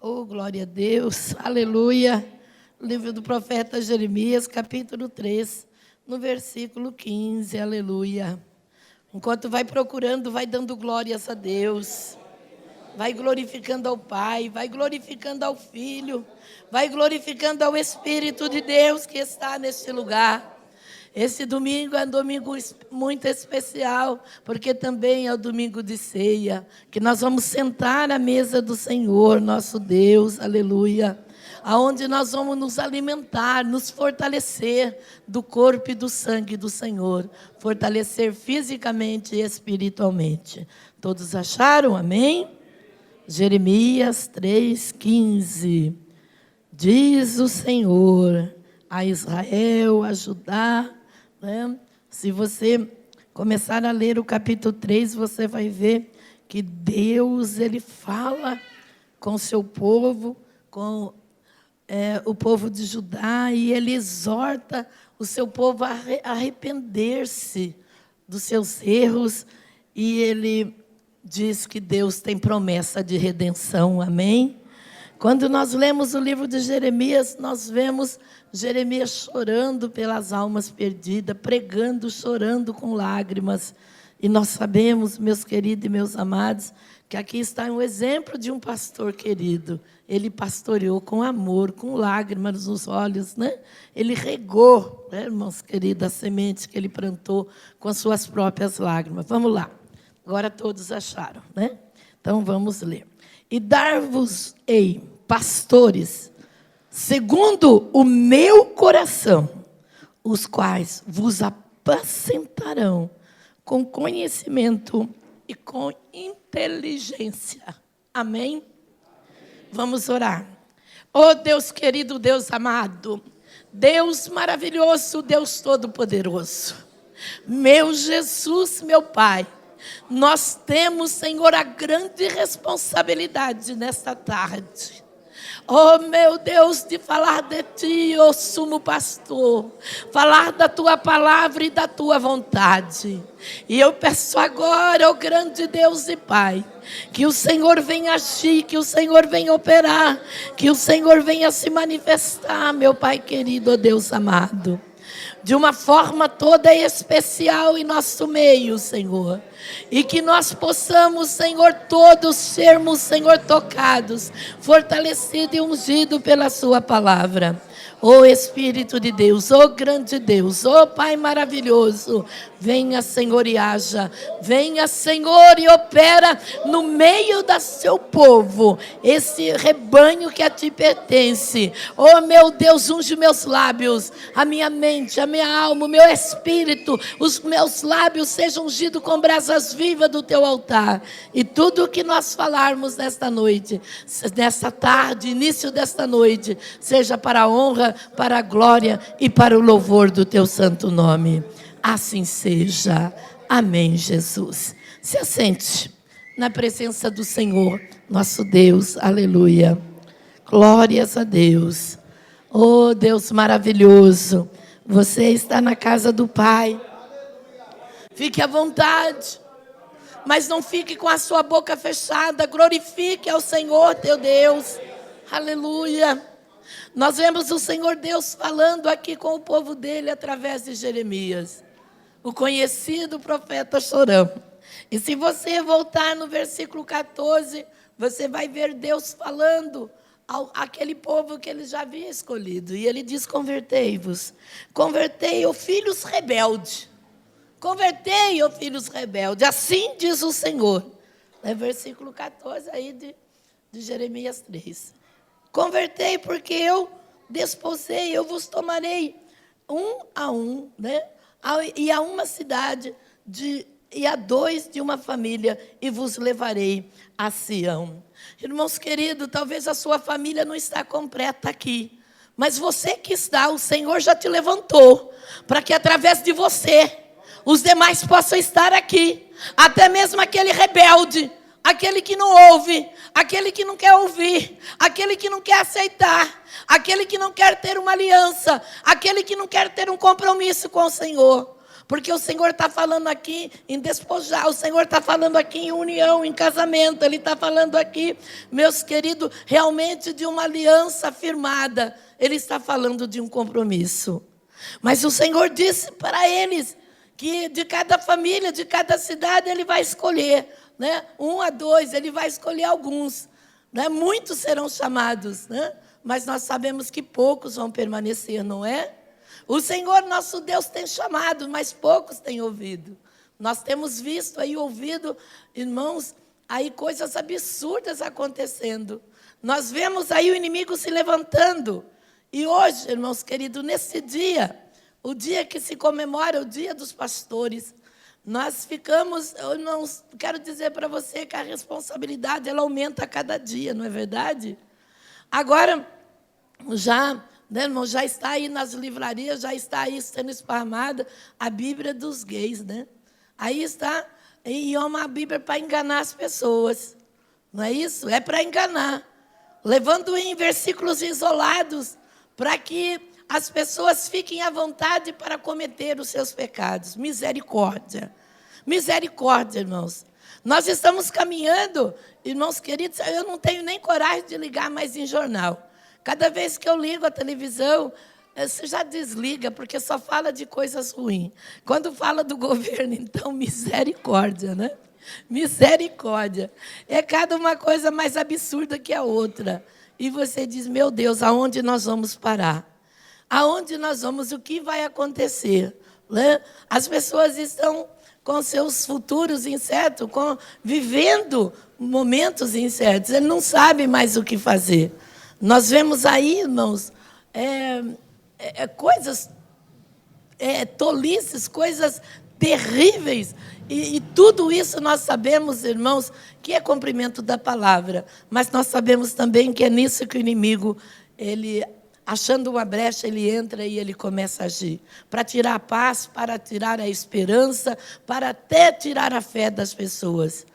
Oh, glória a Deus, aleluia. Livro do profeta Jeremias, capítulo 3, no versículo 15, aleluia. Enquanto vai procurando, vai dando glórias a Deus. Vai glorificando ao Pai, vai glorificando ao Filho, vai glorificando ao Espírito de Deus que está neste lugar. Esse domingo é um domingo muito especial, porque também é o domingo de ceia, que nós vamos sentar à mesa do Senhor, nosso Deus, aleluia, aonde nós vamos nos alimentar, nos fortalecer do corpo e do sangue do Senhor, fortalecer fisicamente e espiritualmente. Todos acharam? Amém? Jeremias 3,15. Diz o Senhor a Israel, a Judá, né? Se você começar a ler o capítulo 3, você vai ver que Deus, Ele fala com o seu povo, com o povo de Judá, e Ele exorta o seu povo a arrepender-se dos seus erros, e Ele diz que Deus tem promessa de redenção, amém? Quando nós lemos o livro de Jeremias, nós vemos Jeremias chorando pelas almas perdidas, pregando, chorando com lágrimas. E nós sabemos, meus queridos e meus amados, que aqui está um exemplo de um pastor querido. Ele pastoreou com amor, com lágrimas nos olhos, né? Ele regou, né, irmãos queridos, a semente que ele plantou com as suas próprias lágrimas. Vamos lá. Agora todos acharam, né? Então vamos ler. E dar-vos-ei pastores, segundo o meu coração, os quais vos apacentarão com conhecimento e com inteligência. Amém? Vamos orar. Oh Deus querido, Deus amado, Deus maravilhoso, Deus todo-poderoso, meu Jesus, meu Pai, nós temos, Senhor, a grande responsabilidade nesta tarde. Oh, meu Deus, de falar de Ti, ó sumo pastor, falar da Tua palavra e da Tua vontade. E eu peço agora, ó grande Deus e Pai, que o Senhor venha agir, que o Senhor venha operar, que o Senhor venha se manifestar, meu Pai querido, ó Deus amado, de uma forma toda especial em nosso meio, Senhor. E que nós possamos, Senhor, todos sermos, Senhor, tocados, fortalecidos e ungidos pela Sua palavra. Ó Espírito de Deus, ó grande Deus, ó Pai maravilhoso, venha, Senhor, e haja. Venha, Senhor, e opera no meio do seu povo, esse rebanho que a Ti pertence. Ó meu Deus, unge meus lábios, a minha mente, a minha alma, o meu espírito, os meus lábios sejam ungidos com brasas vivas do Teu altar. E tudo o que nós falarmos nesta noite, nesta tarde, início desta noite, seja para a honra, para a glória e para o louvor do Teu santo nome. Assim seja. Amém, Jesus. Se assente na presença do Senhor, nosso Deus. Aleluia. Glórias a Deus. Oh, Deus maravilhoso. Você está na casa do Pai. Fique à vontade. Mas não fique com a sua boca fechada. Glorifique ao Senhor, teu Deus. Aleluia. Nós vemos o Senhor Deus falando aqui com o povo dele através de Jeremias, o conhecido profeta chorão. E se você voltar no versículo 14, você vai ver Deus falando àquele povo que ele já havia escolhido. E ele diz: convertei-vos. Convertei, ó filhos rebeldes. Convertei, ó filhos rebeldes. Assim diz o Senhor. É versículo 14 aí de Jeremias 3. Convertei porque eu desposei, eu vos tomarei um a um, né? E a uma cidade, e a dois de uma família, e vos levarei a Sião. Irmãos queridos, talvez a sua família não está completa aqui, mas você que está, o Senhor já te levantou, para que através de você, os demais possam estar aqui, até mesmo aquele rebelde, aquele que não ouve, aquele que não quer ouvir, aquele que não quer aceitar, aquele que não quer ter uma aliança, aquele que não quer ter um compromisso com o Senhor. Porque o Senhor está falando aqui em despojar, o Senhor está falando aqui em união, em casamento, Ele está falando aqui, meus queridos, realmente de uma aliança firmada. Ele está falando de um compromisso. Mas o Senhor disse para eles que de cada família, de cada cidade, Ele vai escolher, né? 1 a 2, Ele vai escolher alguns. Né? Muitos serão chamados, né? Mas nós sabemos que poucos vão permanecer, não é? O Senhor, nosso Deus, tem chamado, mas poucos têm ouvido. Nós temos visto aí, ouvido, irmãos, aí coisas absurdas acontecendo. Nós vemos aí o inimigo se levantando. E hoje, irmãos queridos, nesse dia, o dia que se comemora, o dia dos pastores, nós ficamos, irmãos, quero dizer para você que a responsabilidade, ela aumenta a cada dia, não é verdade? Agora, já, né, irmão, já está aí nas livrarias, já está aí sendo esparramada a Bíblia dos gays, né? Aí está, e é uma Bíblia para enganar as pessoas, não é isso? É para enganar, levando em versículos isolados, para que as pessoas fiquem à vontade para cometer os seus pecados. Misericórdia. Misericórdia, irmãos. Nós estamos caminhando, irmãos queridos, eu não tenho nem coragem de ligar mais em jornal. Cada vez que eu ligo a televisão, você já desliga, porque só fala de coisas ruins. Quando fala do governo, então, misericórdia, né? Misericórdia. É cada uma coisa mais absurda que a outra. E você diz, meu Deus, aonde nós vamos parar? Aonde nós vamos? O que vai acontecer? Né? As pessoas estão com seus futuros incertos, vivendo momentos incertos. Ele não sabe mais o que fazer. Nós vemos aí, irmãos, coisas tolices, coisas terríveis. E tudo isso nós sabemos, irmãos, que é cumprimento da palavra. Mas nós sabemos também que é nisso que o inimigo, ele, achando uma brecha, ele entra e ele começa a agir. Para tirar a paz, para tirar a esperança, para até tirar a fé das pessoas.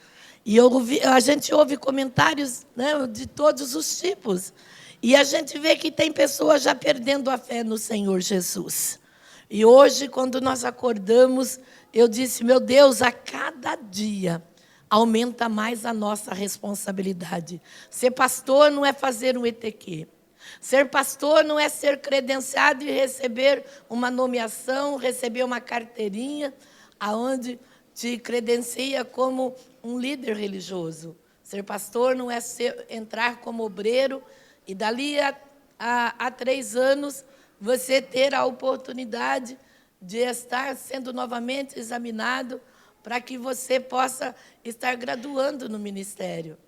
E a gente ouve comentários, né, de todos os tipos. E a gente vê que tem pessoas já perdendo a fé no Senhor Jesus. E hoje, quando nós acordamos, eu disse, meu Deus, a cada dia aumenta mais a nossa responsabilidade. Ser pastor não é fazer um ETQ. Ser pastor não é ser credenciado e receber uma nomeação, receber uma carteirinha, aonde te credencia como um líder religioso. Ser pastor não é entrar como obreiro e dali a 3 anos você ter a oportunidade de estar sendo novamente examinado para que você possa estar graduando no ministério.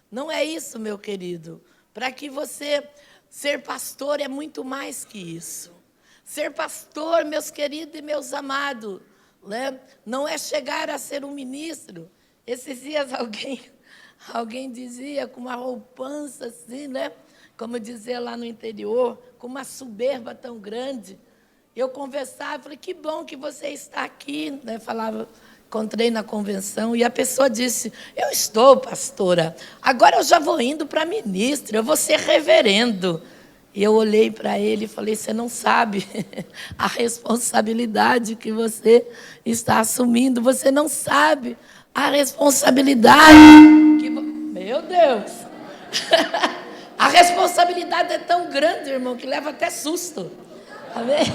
Não é isso, meu querido. Para que você... Ser pastor é muito mais que isso. Ser pastor, meus queridos e meus amados, né, não é chegar a ser um ministro. Esses dias alguém dizia com uma roupança assim, né, como dizia lá no interior, com uma soberba tão grande. Eu conversava, falei, que bom que você está aqui, né, encontrei na convenção, e a pessoa disse, eu estou, pastora, agora eu já vou indo para ministro, eu vou ser reverendo. E eu olhei para ele e falei, você não sabe a responsabilidade que você está assumindo, você não sabe a responsabilidade que... Meu Deus! A responsabilidade é tão grande, irmão, que leva até susto. Amém?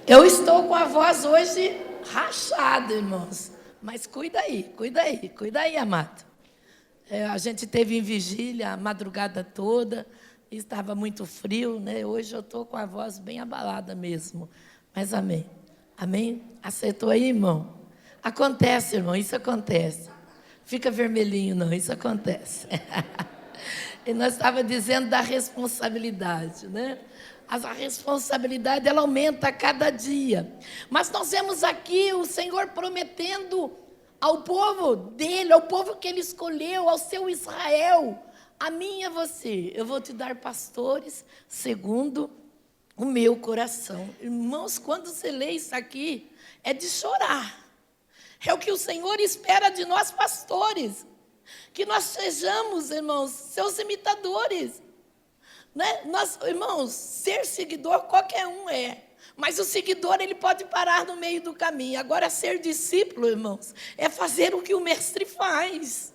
Eu estou com a voz hoje rachada, irmãos. Mas cuida aí, amado. A gente teve em vigília a madrugada toda, estava muito frio, né? Hoje eu estou com a voz bem abalada mesmo. Mas amém. Amém? Acertou aí, irmão? Acontece, irmão, isso acontece. Fica vermelhinho, não, isso acontece. E nós estávamos dizendo da responsabilidade, né? A responsabilidade, ela aumenta a cada dia. Mas nós vemos aqui o Senhor prometendo ao povo dele, ao povo que ele escolheu, ao seu Israel, a mim e a você, eu vou te dar pastores segundo o meu coração. Irmãos, quando você lê isso aqui, é de chorar. É o que o Senhor espera de nós, pastores. Que nós sejamos, irmãos, seus imitadores. Né? Nós, irmãos, ser seguidor qualquer um é. Mas o seguidor, ele pode parar no meio do caminho. Agora, ser discípulo, irmãos, é fazer o que o mestre faz.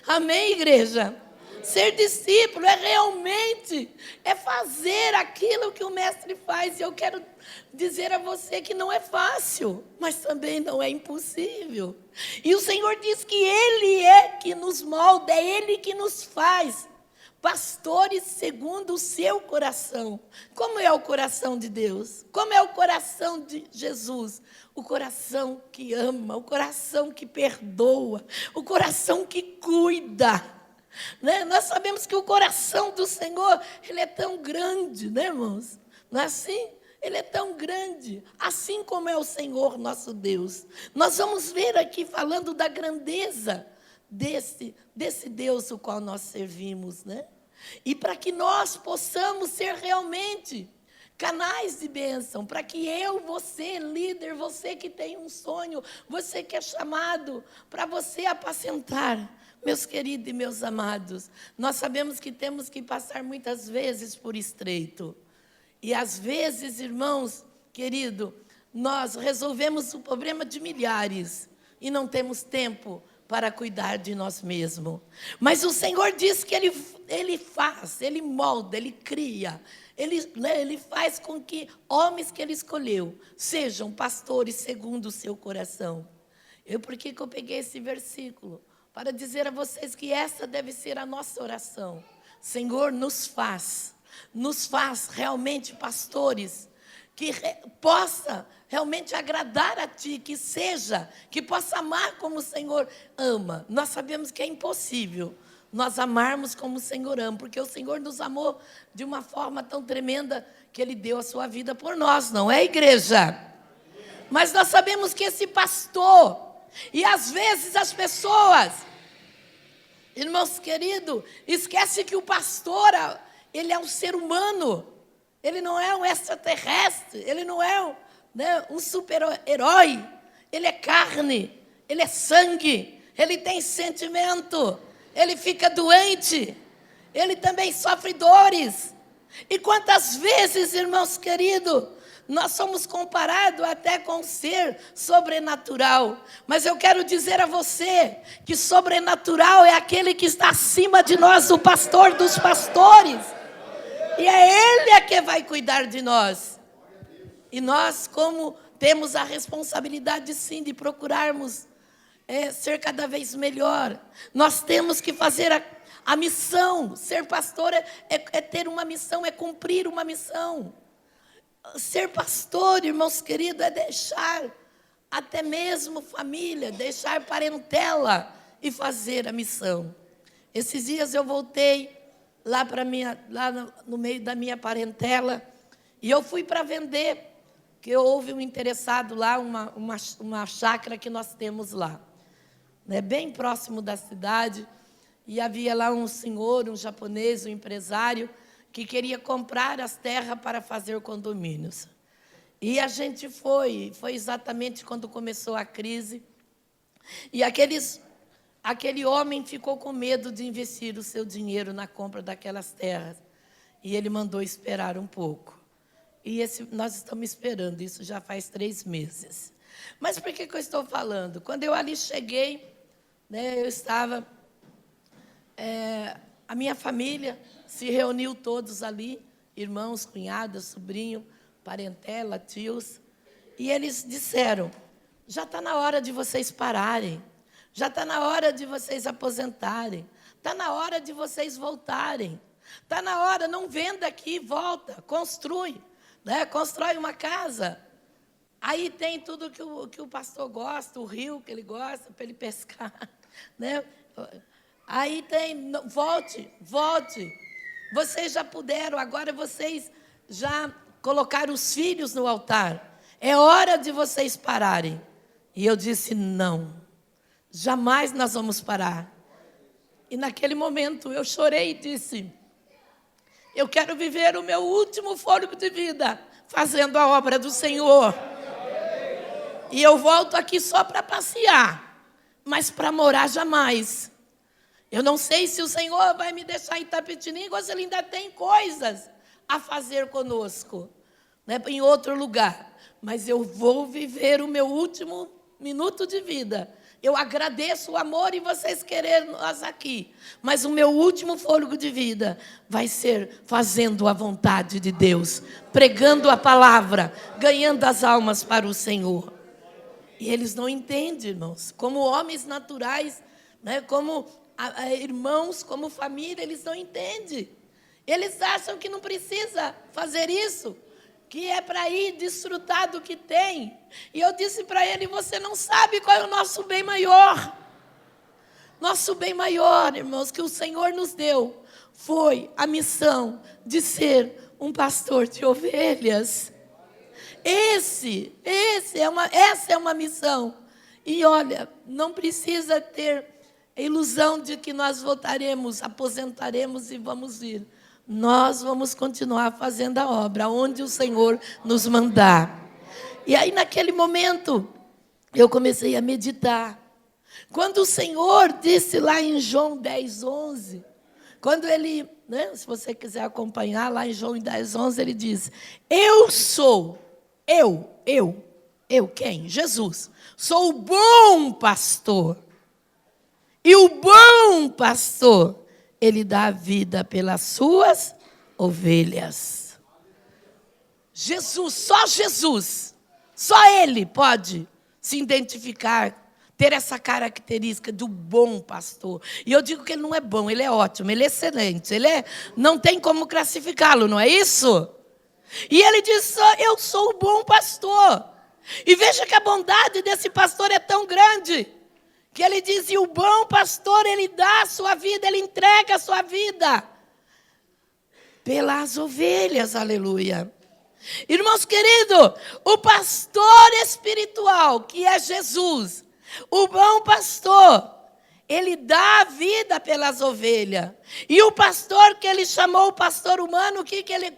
Amém, igreja? Ser discípulo é fazer aquilo que o mestre faz. E eu quero dizer a você que não é fácil, mas também não é impossível. E o Senhor diz que Ele é que nos molda, é Ele que nos faz pastores segundo o seu coração. Como é o coração de Deus? Como é o coração de Jesus? O coração que ama, o coração que perdoa, o coração que cuida. Né? Nós sabemos que o coração do Senhor, ele é tão grande, né, irmãos? Não é assim? Ele é tão grande, assim como é o Senhor nosso Deus. Nós vamos ver aqui falando da grandeza desse Deus o qual nós servimos, né? E para que nós possamos ser realmente canais de bênção, para que eu, você, líder, você que tem um sonho, você que é chamado para você apacentar, meus queridos e meus amados, nós sabemos que temos que passar muitas vezes por estreito. E às vezes, irmãos, querido, nós resolvemos o problema de milhares e não temos tempo para cuidar de nós mesmos. Mas o Senhor diz que Ele faz, Ele molda, Ele cria. Ele faz com que homens que Ele escolheu sejam pastores segundo o seu coração. Por que eu peguei esse versículo? Para dizer a vocês que essa deve ser a nossa oração. Senhor, nos faz realmente pastores, que possa realmente agradar a Ti, que possa amar como o Senhor ama. Nós sabemos que é impossível nós amarmos como o Senhor ama, porque o Senhor nos amou de uma forma tão tremenda que Ele deu a sua vida por nós, não é, igreja? Mas nós sabemos que esse pastor, e às vezes as pessoas, irmãos queridos, esquece que o pastor, ele é um ser humano, ele não é um extraterrestre, ele não é um super-herói, ele é carne, ele é sangue, ele tem sentimento, ele fica doente, ele também sofre dores. E quantas vezes, irmãos queridos, nós somos comparados até com um ser sobrenatural. Mas eu quero dizer a você que sobrenatural é aquele que está acima de nós, o pastor dos pastores. E é Ele que vai cuidar de nós. E nós, como temos a responsabilidade, sim, de procurarmos ser cada vez melhor. Nós temos que fazer a missão. Ser pastor é ter uma missão, é cumprir uma missão. Ser pastor, irmãos queridos, é deixar até mesmo família, deixar parentela e fazer a missão. Esses dias eu voltei lá no meio da minha parentela e eu fui para vender, que houve um interessado lá, uma chácara que nós temos lá, né, bem próximo da cidade, e havia lá um senhor, um japonês, um empresário, que queria comprar as terras para fazer condomínios. E a gente foi exatamente quando começou a crise, e aquele homem ficou com medo de investir o seu dinheiro na compra daquelas terras, e ele mandou esperar um pouco. E nós estamos esperando, isso já faz 3 meses. Mas por que eu estou falando? Quando eu ali cheguei, né, eu estava... a minha família se reuniu todos ali, irmãos, cunhadas, sobrinho, parentela, tios, e eles disseram, já está na hora de vocês pararem, já está na hora de vocês aposentarem, está na hora de vocês voltarem, está na hora, não venda aqui, volta, constrói, né? Constrói uma casa. Aí tem tudo que o pastor gosta, o rio que ele gosta, para ele pescar, né? Aí tem, volte. Vocês já puderam, agora vocês já colocaram os filhos no altar. É hora de vocês pararem. E eu disse, não, jamais nós vamos parar. E naquele momento eu chorei e disse, eu quero viver o meu último fôlego de vida, fazendo a obra do Senhor. E eu volto aqui só para passear, mas para morar jamais. Eu não sei se o Senhor vai me deixar em Itapetininga ou se Ele ainda tem coisas a fazer conosco. né, em outro lugar, mas eu vou viver o meu último minuto de vida. Eu agradeço o amor e vocês quererem nós aqui, mas o meu último fôlego de vida vai ser fazendo a vontade de Deus, pregando a palavra, ganhando as almas para o Senhor. E eles não entendem, irmãos, como homens naturais, né, como irmãos, como família, eles não entendem. Eles acham que não precisa fazer isso, que é para ir desfrutar do que tem. E eu disse para ele, você não sabe qual é o nosso bem maior. Nosso bem maior, irmãos, que o Senhor nos deu, foi a missão de ser um pastor de ovelhas. Essa é uma missão. E olha, não precisa ter a ilusão de que nós voltaremos, aposentaremos e vamos ir. Nós vamos continuar fazendo a obra, onde o Senhor nos mandar. E aí, naquele momento, eu comecei a meditar. Quando o Senhor disse lá em João 10:11, quando ele, né, se você quiser acompanhar, lá em João 10:11, ele diz, eu sou, quem? Jesus, sou o bom pastor. E o bom pastor, ele dá a vida pelas suas ovelhas. Jesus, só ele pode se identificar, ter essa característica do bom pastor. E eu digo que ele não é bom, ele é ótimo, ele é excelente, não tem como classificá-lo, não é isso? E ele diz, eu sou o bom pastor. E veja que a bondade desse pastor é tão grande, que ele diz, e o bom pastor, ele dá a sua vida, ele entrega a sua vida pelas ovelhas, aleluia. Irmãos queridos, o pastor espiritual, que é Jesus, o bom pastor, ele dá a vida pelas ovelhas. E o pastor que ele chamou, o pastor humano,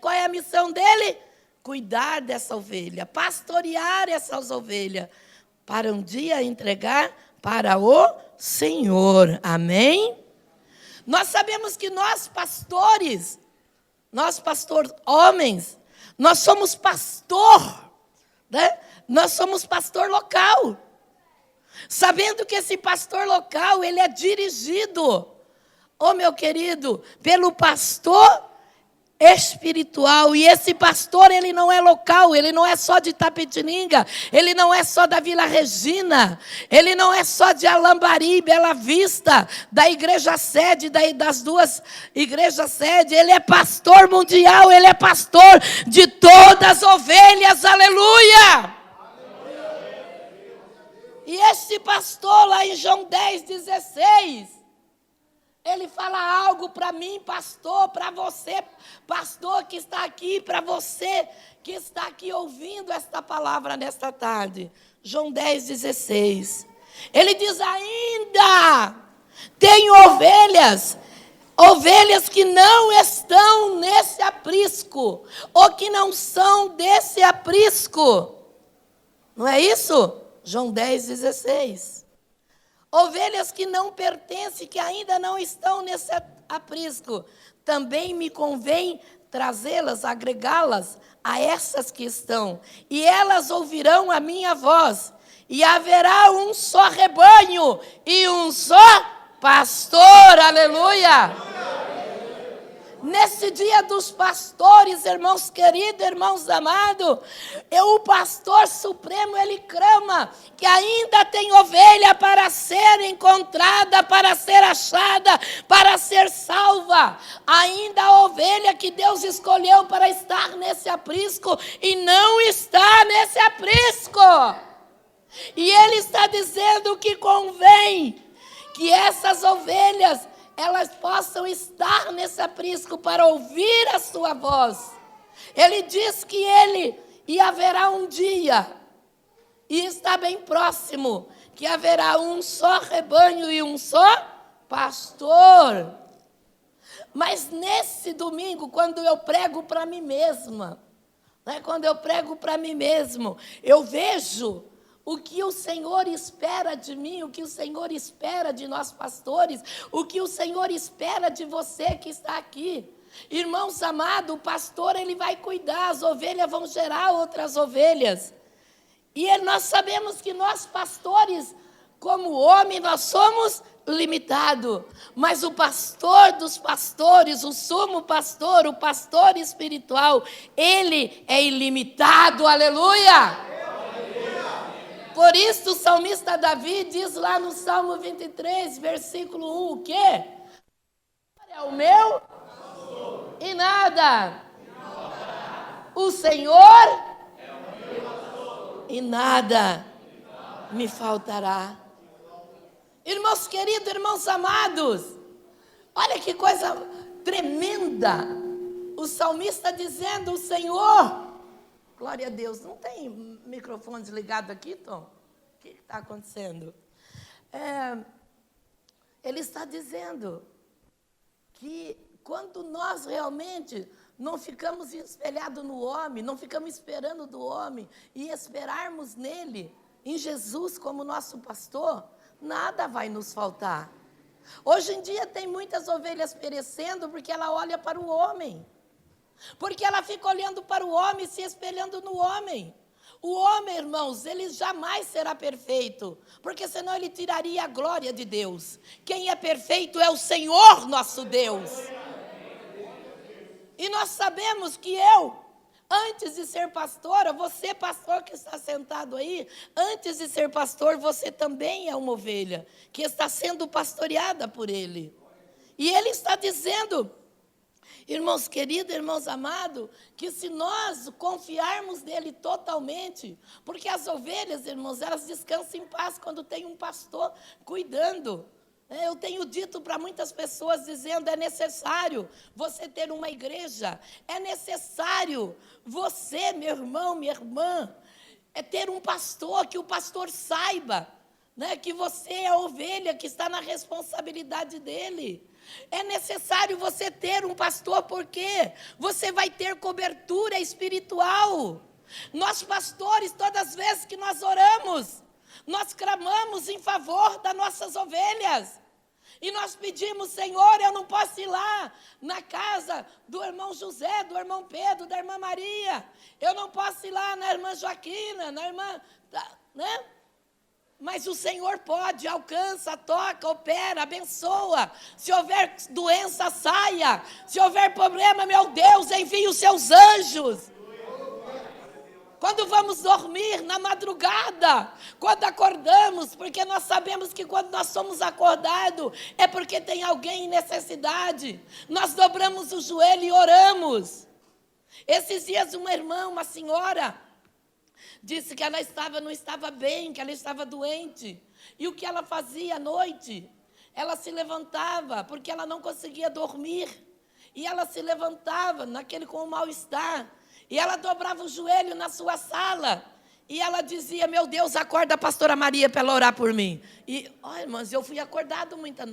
qual é a missão dele? Cuidar dessa ovelha, pastorear essas ovelhas, para um dia entregar para o Senhor. Amém? Nós sabemos que nós pastores homens, nós somos pastor, né? Nós somos pastor local. Sabendo que esse pastor local, ele é dirigido, meu querido, pelo pastor espiritual. E esse pastor, ele não é local, ele não é só de Itapetininga, ele não é só da Vila Regina, ele não é só de Alambari, Bela Vista, da igreja sede, das duas igrejas sede, ele é pastor mundial, ele é pastor de todas as ovelhas, aleluia! E este pastor lá em João 10:16, ele fala algo para mim, pastor, para você, pastor que está aqui, para você que está aqui ouvindo esta palavra nesta tarde. João 10:16. Ele diz, ainda tem ovelhas que não estão nesse aprisco, ou que não são desse aprisco. Não é isso? João 10:16. Ovelhas que não pertencem, que ainda não estão nesse aprisco. Também me convém trazê-las, agregá-las a essas que estão. E elas ouvirão a minha voz. E haverá um só rebanho e um só pastor. Aleluia! Nesse dia dos pastores, irmãos queridos, irmãos amados, o pastor supremo, ele clama que ainda tem ovelha para ser encontrada, para ser achada, para ser salva. Ainda a ovelha que Deus escolheu para estar nesse aprisco e não está nesse aprisco. E ele está dizendo que convém que essas ovelhas elas possam estar nesse aprisco para ouvir a sua voz. Ele diz que haverá um dia, e está bem próximo, que haverá um só rebanho e um só pastor. Mas nesse domingo, quando eu prego para mim mesma, né, quando eu prego para mim mesmo, eu vejo o que o Senhor espera de mim, o que o Senhor espera de nós pastores, o que o Senhor espera de você que está aqui. Irmãos amados, o pastor ele vai cuidar, as ovelhas vão gerar outras ovelhas. E nós sabemos que nós pastores, como homem, nós somos limitados. Mas o pastor dos pastores, o sumo pastor, o pastor espiritual, ele é ilimitado, aleluia! Por isso o salmista Davi diz lá no Salmo 23, versículo 1, o quê? É o meu e nada. O Senhor e nada me faltará. Irmãos queridos, irmãos amados, olha que coisa tremenda. O salmista dizendo, o Senhor, glória a Deus, não tem microfone desligado aqui, Tom? O que está acontecendo? Ele está dizendo que quando nós realmente não ficamos espelhados no homem, não ficamos esperando do homem e esperarmos nele, em Jesus como nosso pastor, nada vai nos faltar. Hoje em dia tem muitas ovelhas perecendo porque ela olha para o homem. Porque ela fica olhando para o homem, se espelhando no homem. O homem, irmãos, ele jamais será perfeito, porque senão ele tiraria a glória de Deus. Quem é perfeito é o Senhor nosso Deus. E nós sabemos que antes de ser pastora, você pastor que está sentado aí, antes de ser pastor, você também é uma ovelha, que está sendo pastoreada por ele. E ele está dizendo, irmãos queridos, irmãos amados, que se nós confiarmos nele totalmente, porque as ovelhas, irmãos, elas descansam em paz quando tem um pastor cuidando. Eu tenho dito para muitas pessoas, dizendo, é necessário você ter uma igreja, é necessário você, meu irmão, minha irmã, ter um pastor, que o pastor saiba, né, que você é a ovelha que está na responsabilidade dele. É necessário você ter um pastor, porque você vai ter cobertura espiritual. Nós pastores, todas as vezes que nós oramos, nós clamamos em favor das nossas ovelhas. E nós pedimos, Senhor, eu não posso ir lá na casa do irmão José, do irmão Pedro, da irmã Maria. Eu não posso ir lá na irmã Joaquina, na irmã, né? Mas o Senhor pode, alcança, toca, opera, abençoa. Se houver doença, saia. Se houver problema, meu Deus, envie os seus anjos. Quando vamos dormir na madrugada, quando acordamos, porque nós sabemos que quando nós somos acordados, é porque tem alguém em necessidade. Nós dobramos o joelho e oramos. Esses dias uma irmã, uma senhora, disse que ela não estava bem, que ela estava doente. E o que ela fazia à noite? Ela se levantava, porque ela não conseguia dormir. E ela se levantava, com o mal-estar. E ela dobrava o joelho na sua sala. E ela dizia, meu Deus, acorda a pastora Maria para ela orar por mim. E, irmãs, eu fui acordado muitas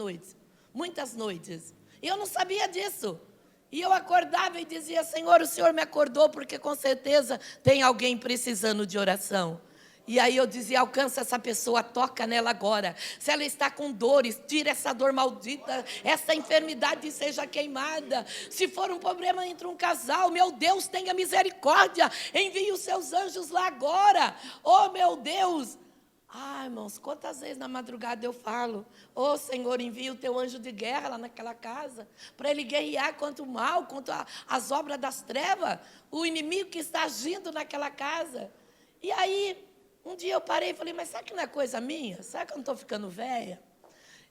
noites. E eu não sabia disso. E eu acordava e dizia, Senhor, o Senhor me acordou, porque com certeza tem alguém precisando de oração. E aí eu dizia, alcança essa pessoa, toca nela agora. Se ela está com dores, tira essa dor maldita, essa enfermidade seja queimada. Se for um problema entre um casal, meu Deus, tenha misericórdia, envie os seus anjos lá agora. Oh, meu Deus. Irmãos, quantas vezes na madrugada eu falo, Senhor, envia o teu anjo de guerra lá naquela casa, para ele guerrear contra o mal, contra as obras das trevas, o inimigo que está agindo naquela casa. E aí, um dia eu parei e falei, mas será que não é coisa minha? Será que eu não estou ficando velha?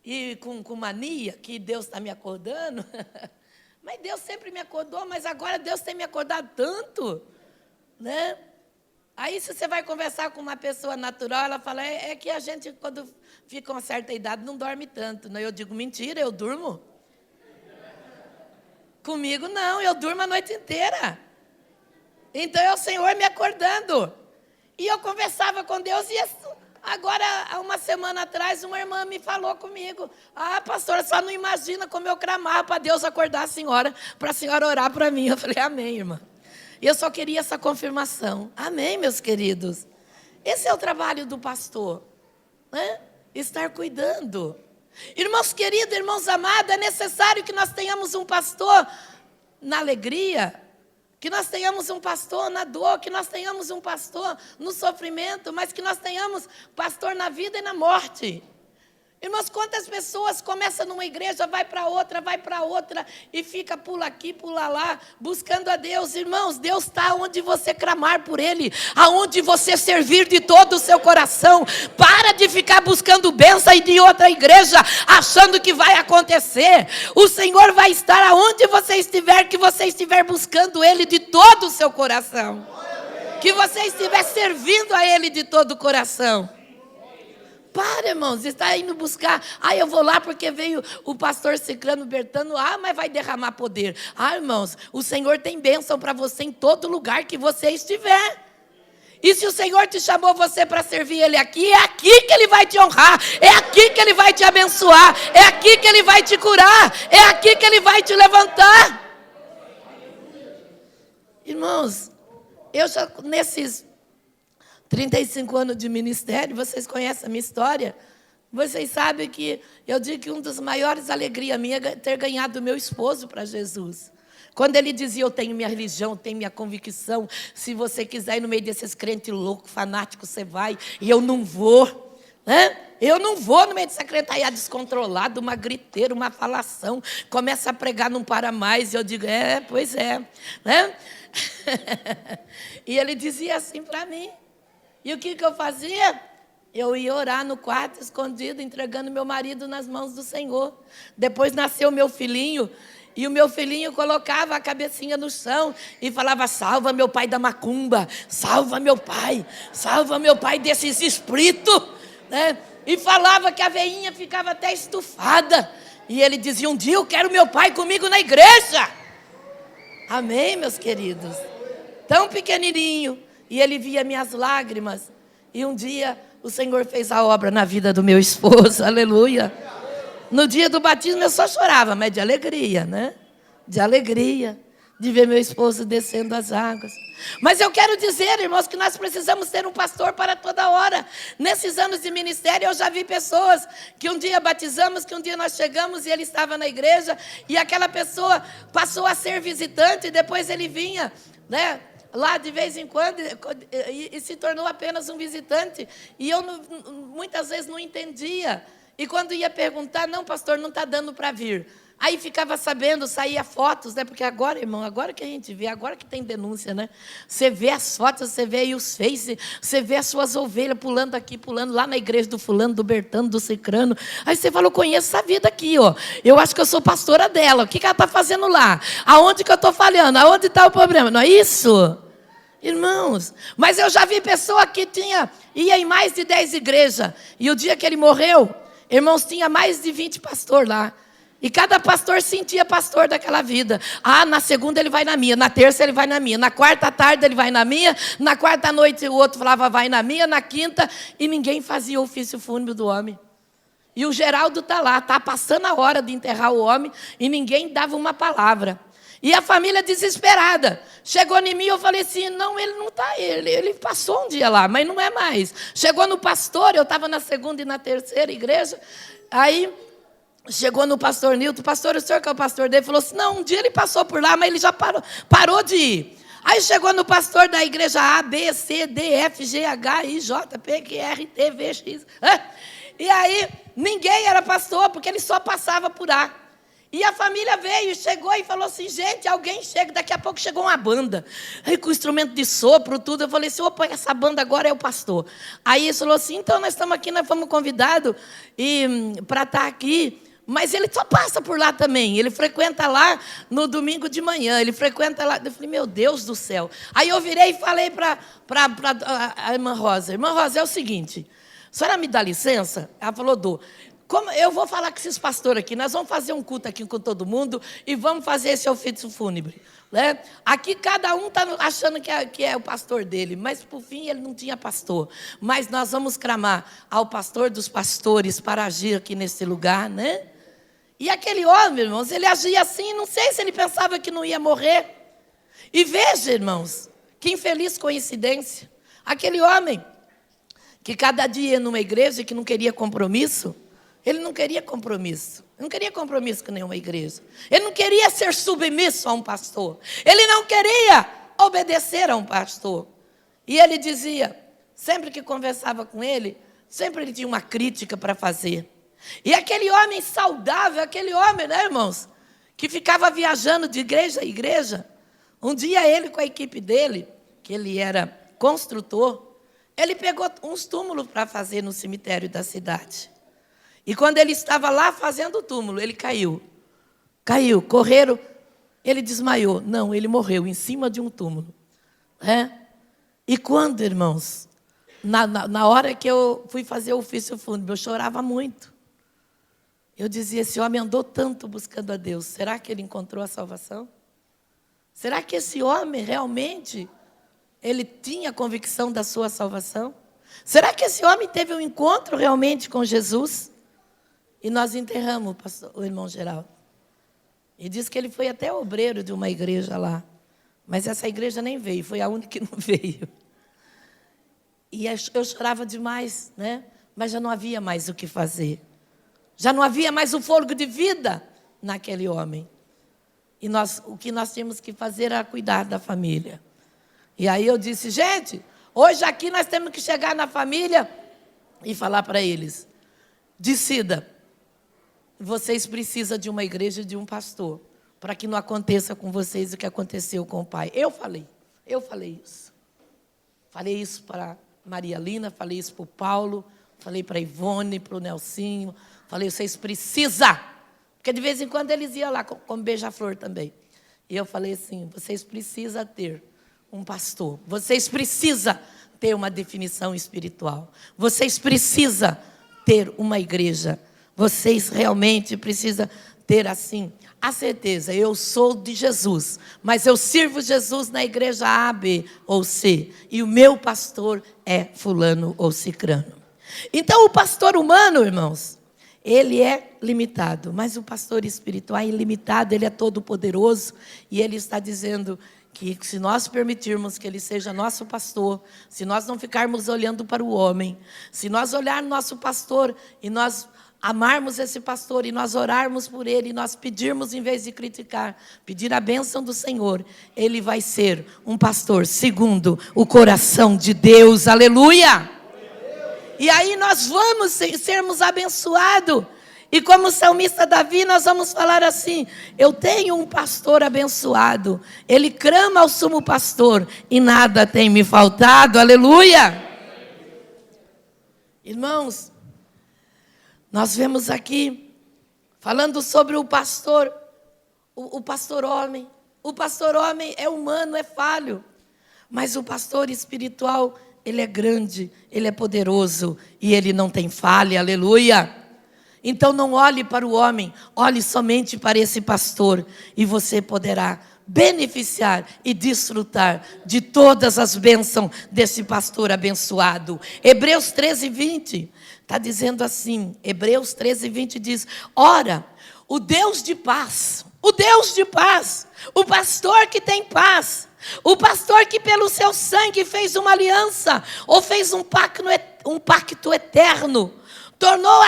E com mania, que Deus está me acordando? Mas Deus sempre me acordou, mas agora Deus tem me acordado tanto, né? Aí, se você vai conversar com uma pessoa natural, ela fala, é que a gente, quando fica uma certa idade, não dorme tanto. Né? Eu digo, mentira, eu durmo. Comigo, não, eu durmo a noite inteira. Então, é o Senhor me acordando. E eu conversava com Deus, e agora, há uma semana atrás, uma irmã me falou comigo, pastora, só não imagina como eu clamava para Deus acordar a senhora, para a senhora orar para mim. Eu falei, amém, irmã. E eu só queria essa confirmação. Amém, meus queridos. Esse é o trabalho do pastor, né? Estar cuidando. Irmãos queridos, irmãos amados, é necessário que nós tenhamos um pastor na alegria, que nós tenhamos um pastor na dor, que nós tenhamos um pastor no sofrimento, mas que nós tenhamos pastor na vida e na morte. Irmãos, quantas pessoas começam numa igreja, vai para outra, e fica, pula aqui, pula lá, buscando a Deus. Irmãos, Deus está onde você clamar por Ele, aonde você servir de todo o seu coração. Para de ficar buscando bênção e de outra igreja, achando que vai acontecer. O Senhor vai estar aonde você estiver, que você estiver buscando Ele de todo o seu coração. Que você estiver servindo a Ele de todo o coração. Para, irmãos, está indo buscar. Eu vou lá porque veio o pastor Ciclano Bertano. Mas vai derramar poder. Irmãos, o Senhor tem bênção para você em todo lugar que você estiver. E se o Senhor te chamou você para servir Ele aqui, é aqui que Ele vai te honrar. É aqui que Ele vai te abençoar. É aqui que Ele vai te curar. É aqui que Ele vai te levantar. Irmãos, eu já nesses 35 anos de ministério, vocês conhecem a minha história. Vocês sabem que eu digo que uma das maiores alegrias minha é ter ganhado meu esposo para Jesus. Quando ele dizia, eu tenho minha religião, eu tenho minha convicção, se você quiser ir no meio desses crentes loucos, fanáticos, você vai, e eu não vou, né? Eu não vou no meio dessa secretariado descontrolado, uma griteira, uma falação, começa a pregar, não para mais, e eu digo, pois é, né? E ele dizia assim para mim. E o que eu fazia? Eu ia orar no quarto, escondido, entregando meu marido nas mãos do Senhor. Depois nasceu meu filhinho, e o meu filhinho colocava a cabecinha no chão e falava, salva meu pai da macumba, salva meu pai desses espíritos, né? E falava que a veinha ficava até estufada. E ele dizia, um dia eu quero meu pai comigo na igreja. Amém, meus queridos? Tão pequenininho. E ele via minhas lágrimas. E um dia o Senhor fez a obra na vida do meu esposo. Aleluia. No dia do batismo eu só chorava, mas de alegria, né? De alegria. De ver meu esposo descendo as águas. Mas eu quero dizer, irmãos, que nós precisamos ter um pastor para toda hora. Nesses anos de ministério eu já vi pessoas que um dia batizamos, que um dia nós chegamos e ele estava na igreja. E aquela pessoa passou a ser visitante e depois ele vinha, né? Lá de vez em quando, e se tornou apenas um visitante. E eu muitas vezes não entendia. E quando ia perguntar, não, pastor, não está dando para vir. Aí ficava sabendo, saía fotos, né? Porque agora, irmão, agora que a gente vê, agora que tem denúncia, né? Você vê as fotos, você vê aí os Face, você vê as suas ovelhas pulando aqui, pulando lá na igreja do fulano, do Bertano, do Cicrano. Aí você fala, eu conheço essa vida aqui, ó. Eu acho que eu sou pastora dela. O que ela está fazendo lá? Aonde que eu estou falhando? Aonde está o problema? Não é isso? Irmãos, mas eu já vi pessoa que ia em mais de 10 igrejas. E o dia que ele morreu, irmãos, tinha mais de 20 pastores lá. E cada pastor sentia pastor daquela vida. Na segunda ele vai na minha, na terça ele vai na minha, na quarta tarde ele vai na minha, na quarta noite o outro falava vai na minha, na quinta, e ninguém fazia o ofício fúnebre do homem. E o Geraldo está lá, está passando a hora de enterrar o homem, e ninguém dava uma palavra. E a família desesperada. Chegou em mim e eu falei assim, não, ele não está, ele passou um dia lá, mas não é mais. Chegou no pastor, eu estava na segunda e na terceira igreja, aí chegou no pastor Nilton, pastor, o senhor que é o pastor dele, falou assim, não, um dia ele passou por lá, mas ele já parou de ir. Aí chegou no pastor da igreja A, B, C, D, F, G, H, I, J, P, Q, R, T, V, X. E aí ninguém era pastor, porque ele só passava por lá. E a família veio, chegou e falou assim, gente, alguém chega, daqui a pouco chegou uma banda. Aí com instrumento de sopro, tudo, eu falei assim, opa, essa banda agora é o pastor. Aí ele falou assim, então nós estamos aqui, nós fomos convidados para estar aqui. Mas ele só passa por lá também, ele frequenta lá no domingo de manhã, ele frequenta lá. Eu falei, meu Deus do céu. Aí eu virei e falei para a irmã Rosa, é o seguinte, a senhora me dá licença? Ela falou, dou. Como eu vou falar com esses pastores aqui, nós vamos fazer um culto aqui com todo mundo e vamos fazer esse ofício fúnebre. Né? Aqui cada um está achando que é o pastor dele, mas por fim ele não tinha pastor. Mas nós vamos clamar ao pastor dos pastores para agir aqui nesse lugar, né? E aquele homem, irmãos, ele agia assim, não sei se ele pensava que não ia morrer. E veja, irmãos, que infeliz coincidência. Aquele homem que cada dia ia numa igreja que não queria compromisso. Ele não queria compromisso. Ele não queria compromisso com nenhuma igreja. Ele não queria ser submisso a um pastor. Ele não queria obedecer a um pastor. E ele dizia, sempre que conversava com ele, sempre ele tinha uma crítica para fazer. E aquele homem saudável, aquele homem, né, irmãos, que ficava viajando de igreja a igreja, um dia ele com a equipe dele, que ele era construtor, ele pegou uns túmulos para fazer no cemitério da cidade. E quando ele estava lá fazendo o túmulo, ele caiu. Caiu, correram, ele desmaiou. Não, ele morreu em cima de um túmulo. E quando, irmãos, na hora que eu fui fazer o ofício fúnebre, eu chorava muito. Eu dizia, esse homem andou tanto buscando a Deus, será que ele encontrou a salvação? Será que esse homem realmente, ele tinha convicção da sua salvação? Será que esse homem teve um encontro realmente com Jesus? E nós enterramos o irmão Geraldo. E diz que ele foi até obreiro de uma igreja lá. Mas essa igreja nem veio, foi a única que não veio. E eu chorava demais, né? Mas já não havia mais o que fazer. Já não havia mais o fôlego de vida naquele homem. E o que nós tínhamos que fazer era cuidar da família. E aí eu disse, gente, hoje aqui nós temos que chegar na família e falar para eles, decida, vocês precisam de uma igreja e de um pastor, para que não aconteça com vocês o que aconteceu com o pai. Eu falei isso. Falei isso para Maria Lina, falei isso para o Paulo, falei para a Ivone, para o Nelsinho, falei, vocês precisam, porque de vez em quando eles iam lá como beija-flor também. E eu falei assim, vocês precisam ter um pastor, vocês precisam ter uma definição espiritual, vocês precisam ter uma igreja, vocês realmente precisam ter assim, a certeza, eu sou de Jesus, mas eu sirvo Jesus na igreja A, B ou C, e o meu pastor é fulano ou cicrano. Então o pastor humano, irmãos, ele é limitado, mas o pastor espiritual é ilimitado, ele é todo poderoso, e ele está dizendo que se nós permitirmos que ele seja nosso pastor, se nós não ficarmos olhando para o homem, se nós olharmos nosso pastor e nós amarmos esse pastor e nós orarmos por ele, e nós pedirmos em vez de criticar, pedir a bênção do Senhor, ele vai ser um pastor segundo o coração de Deus, aleluia! E aí nós vamos sermos abençoados. E como o salmista Davi, nós vamos falar assim, eu tenho um pastor abençoado, ele clama ao sumo pastor e nada tem me faltado, aleluia! Irmãos, nós vemos aqui, falando sobre o pastor, o pastor homem. O pastor homem é humano, é falho. Mas o pastor espiritual, ele é grande, ele é poderoso e ele não tem falha, aleluia. Então não olhe para o homem, olhe somente para esse pastor e você poderá beneficiar e desfrutar de todas as bênçãos desse pastor abençoado. Hebreus 13:20 está dizendo assim, Hebreus 13:20 diz, ora, o Deus de paz, o pastor que tem paz, o pastor que pelo seu sangue fez uma aliança, ou fez um pacto eterno, tornou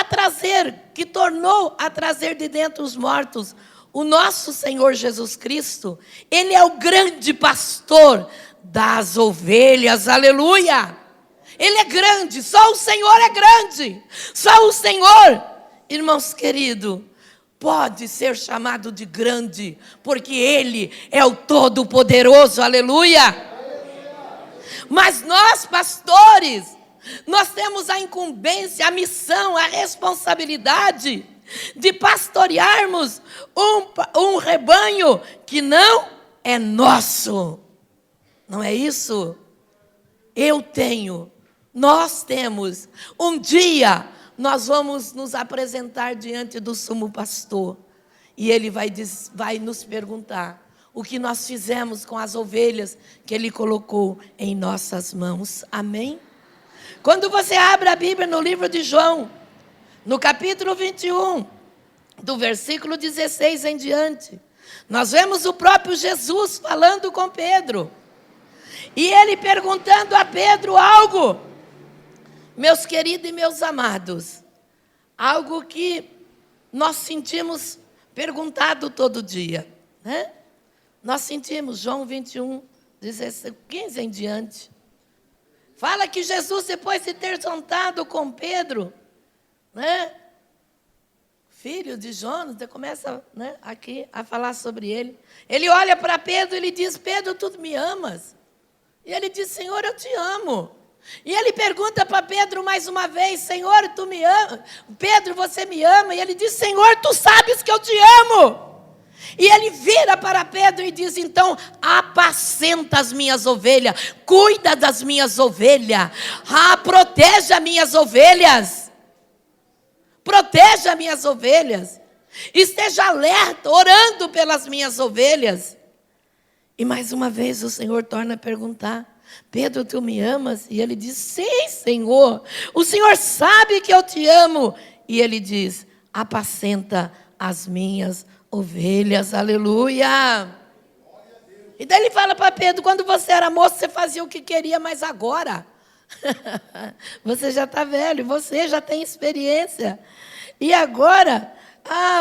a trazer de dentro os mortos, o nosso Senhor Jesus Cristo, ele é o grande pastor das ovelhas, aleluia! Ele é grande, só o Senhor é grande, só o Senhor, irmãos queridos, pode ser chamado de grande, porque Ele é o Todo-Poderoso, aleluia! Mas nós, pastores, nós temos a incumbência, a missão, a responsabilidade de pastorearmos um rebanho que não é nosso. Não é isso? Nós temos. Um dia nós vamos nos apresentar diante do sumo pastor. E ele vai nos perguntar o que nós fizemos com as ovelhas que ele colocou em nossas mãos. Amém? Quando você abre a Bíblia no livro de João, no capítulo 21, do versículo 16 em diante, nós vemos o próprio Jesus falando com Pedro. E ele perguntando a Pedro algo Meus queridos e meus amados, algo que nós sentimos perguntado todo dia, né? Nós sentimos, João 21, 16, 15 em diante. Fala que Jesus, depois de ter jantado com Pedro, né? Filho de Jonas, começa, né, aqui a falar sobre ele. Ele olha para Pedro e ele diz: Pedro, tu me amas? E ele diz: Senhor, eu te amo. E ele pergunta para Pedro mais uma vez: Senhor, tu me ama? Pedro, você me ama? E ele diz: Senhor, tu sabes que eu te amo. E ele vira para Pedro e diz: então, apacenta as minhas ovelhas, cuida das minhas ovelhas, proteja minhas ovelhas, proteja minhas ovelhas, esteja alerta, orando pelas minhas ovelhas. E mais uma vez o Senhor torna a perguntar: Pedro, tu me amas? E ele diz: sim, Senhor, o Senhor sabe que eu te amo. E ele diz: apacenta as minhas ovelhas, aleluia. E daí ele fala para Pedro: quando você era moço, você fazia o que queria, mas agora você já está velho, você já tem experiência. E agora,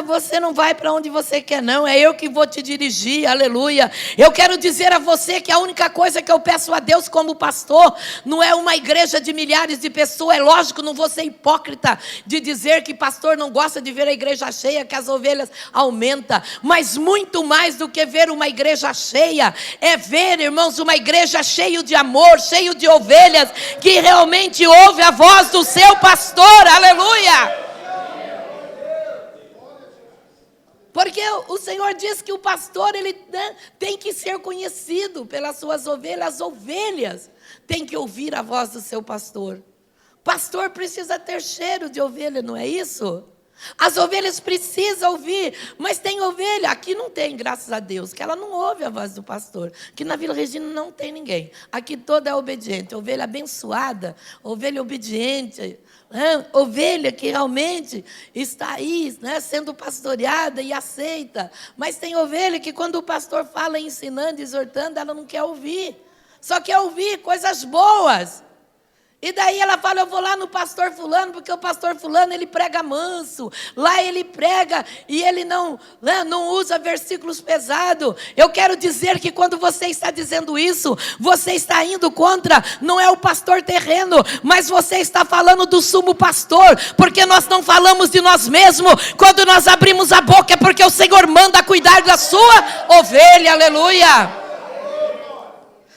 você não vai para onde você quer, não. É eu que vou te dirigir, aleluia. Eu quero dizer a você que a única coisa que eu peço a Deus como pastor não é uma igreja de milhares de pessoas. É lógico, não vou ser hipócrita de dizer que pastor não gosta de ver a igreja cheia, que as ovelhas aumentam. Mas muito mais do que ver uma igreja cheia, é ver, irmãos, uma igreja cheia de amor, cheia de ovelhas, que realmente ouve a voz do seu pastor, aleluia. Porque o Senhor diz que o pastor, ele, né, tem que ser conhecido pelas suas ovelhas. As ovelhas têm que ouvir a voz do seu pastor. Pastor precisa ter cheiro de ovelha, não é isso? As ovelhas precisam ouvir, mas tem ovelha, aqui não tem, graças a Deus, que ela não ouve a voz do pastor. Aqui na Vila Regina não tem ninguém. Aqui toda é obediente, ovelha abençoada, ovelha obediente. Ovelha que realmente está aí, né, sendo pastoreada e aceita. Mas tem ovelha que quando o pastor fala ensinando, exortando, ela não quer ouvir. Só quer ouvir coisas boas. E daí ela fala: eu vou lá no pastor fulano, porque o pastor fulano, ele prega manso. Lá ele prega e ele não usa versículos pesados. Eu quero dizer que quando você está dizendo isso, você está indo contra, não é o pastor terreno, mas você está falando do sumo pastor. Porque nós não falamos de nós mesmos. Quando nós abrimos a boca é porque o Senhor manda cuidar da sua ovelha, aleluia.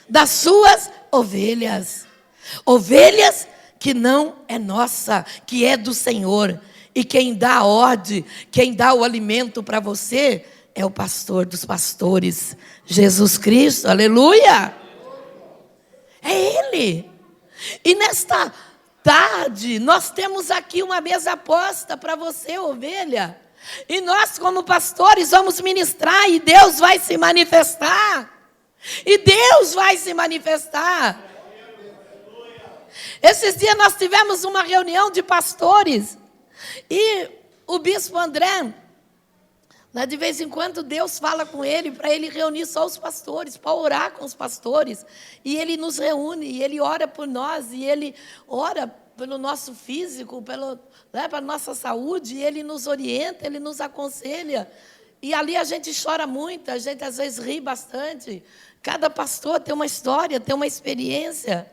Das suas ovelhas. Ovelhas que não é nossa, que é do Senhor. E quem dá a ordem, quem dá o alimento para você, é o pastor dos pastores, Jesus Cristo, aleluia. É Ele. E nesta tarde, nós temos aqui uma mesa posta para você, ovelha. E nós, como pastores, vamos ministrar e Deus vai se manifestar. E Deus vai se manifestar. Esses dias nós tivemos uma reunião de pastores e o bispo André, de vez em quando Deus fala com ele para ele reunir só os pastores, para orar com os pastores. E ele nos reúne, e ele ora por nós, e ele ora pelo nosso físico, pela nossa saúde, e ele nos orienta, ele nos aconselha. E ali a gente chora muito, a gente às vezes ri bastante. Cada pastor tem uma história, tem uma experiência.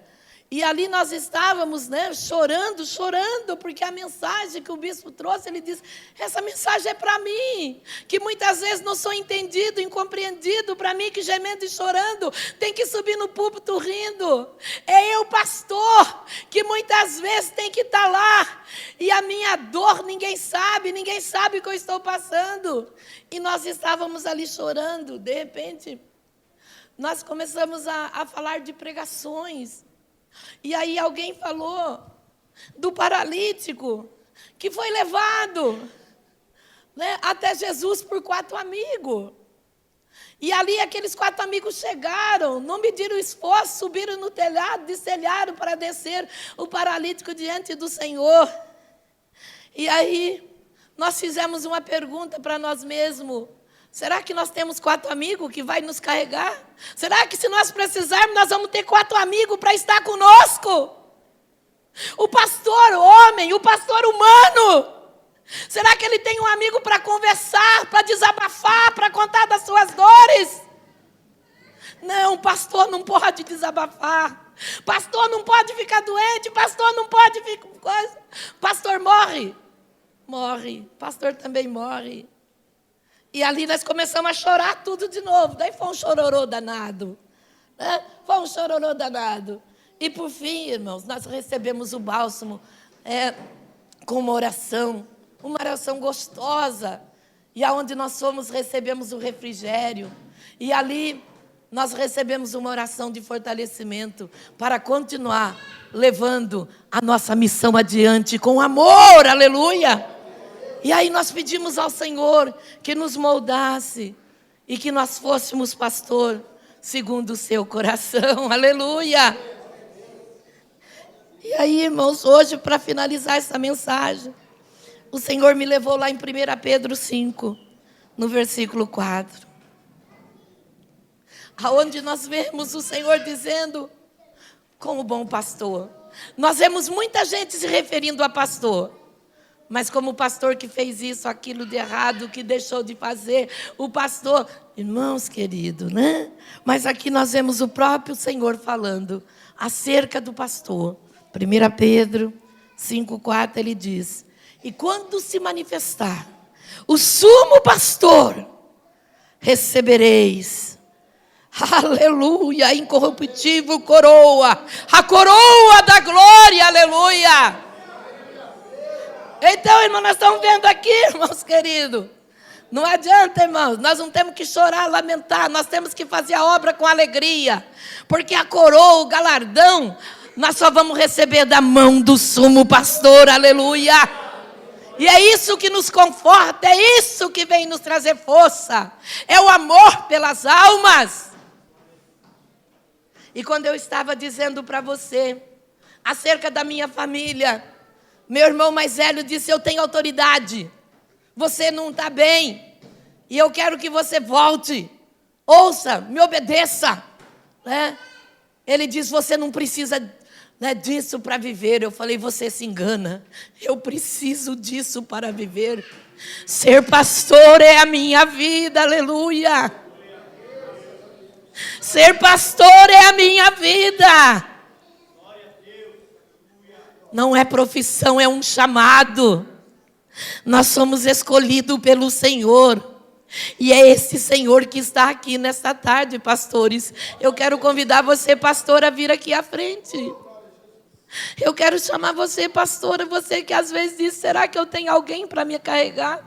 E ali nós estávamos, né, chorando, porque a mensagem que o bispo trouxe, ele disse: essa mensagem é para mim, que muitas vezes não sou entendido, incompreendido, para mim que gemendo e chorando, tem que subir no púlpito rindo. É eu, pastor, que muitas vezes tem que estar lá, e a minha dor ninguém sabe o que eu estou passando. E nós estávamos ali chorando, de repente, nós começamos a falar de pregações. E aí alguém falou do paralítico que foi levado, né, até Jesus por 4 amigos. E ali aqueles 4 amigos chegaram, não mediram esforço, subiram no telhado, destelharam para descer o paralítico diante do Senhor. E aí nós fizemos uma pergunta para nós mesmos: será que nós temos 4 amigos que vai nos carregar? Será que se nós precisarmos, nós vamos ter 4 amigos para estar conosco? O pastor homem, o pastor humano. Será que ele tem um amigo para conversar, para desabafar, para contar das suas dores? Não, pastor não pode desabafar. Pastor não pode ficar doente. Pastor não pode ficar... Pastor morre. Morre. Pastor também morre. E ali nós começamos a chorar tudo de novo. Daí foi um chororô danado. Né? Foi um chororô danado. E por fim, irmãos, nós recebemos o bálsamo com uma oração gostosa. E aonde nós fomos, recebemos o refrigério. E ali nós recebemos uma oração de fortalecimento para continuar levando a nossa missão adiante com amor, aleluia. E aí nós pedimos ao Senhor que nos moldasse e que nós fôssemos pastor segundo o seu coração, aleluia. E aí, irmãos, hoje, para finalizar essa mensagem, o Senhor me levou lá em 1 Pedro 5, no versículo 4. Aonde nós vemos o Senhor dizendo, como bom pastor. Nós vemos muita gente se referindo a pastor. Mas como o pastor que fez isso, aquilo de errado, que deixou de fazer, o pastor... Irmãos queridos, né? Mas aqui nós vemos o próprio Senhor falando acerca do pastor. 1 Pedro 5,4, ele diz: e quando se manifestar o sumo pastor, recebereis, aleluia, a incorruptível coroa, a coroa da glória, aleluia. Então, irmão, nós estamos vendo aqui, irmãos queridos. Não adianta, irmãos, nós não temos que chorar, lamentar, nós temos que fazer a obra com alegria. Porque a coroa, o galardão, nós só vamos receber da mão do sumo pastor, aleluia. E é isso que nos conforta, é isso que vem nos trazer força. É o amor pelas almas. E quando eu estava dizendo para você acerca da minha família, meu irmão mais velho disse, eu tenho autoridade. Você não está bem. E eu quero que você volte. Ouça, me obedeça. Né? Ele diz, você não precisa, né, disso para viver. Eu falei, você se engana. Eu preciso disso para viver. Ser pastor é a minha vida, aleluia. Ser pastor é a minha vida. Não é profissão, é um chamado. Nós somos escolhidos pelo Senhor. E é esse Senhor que está aqui nesta tarde, pastores. Eu quero convidar você, pastor, a vir aqui à frente. Eu quero chamar você, pastora, você que às vezes diz, será que eu tenho alguém para me carregar?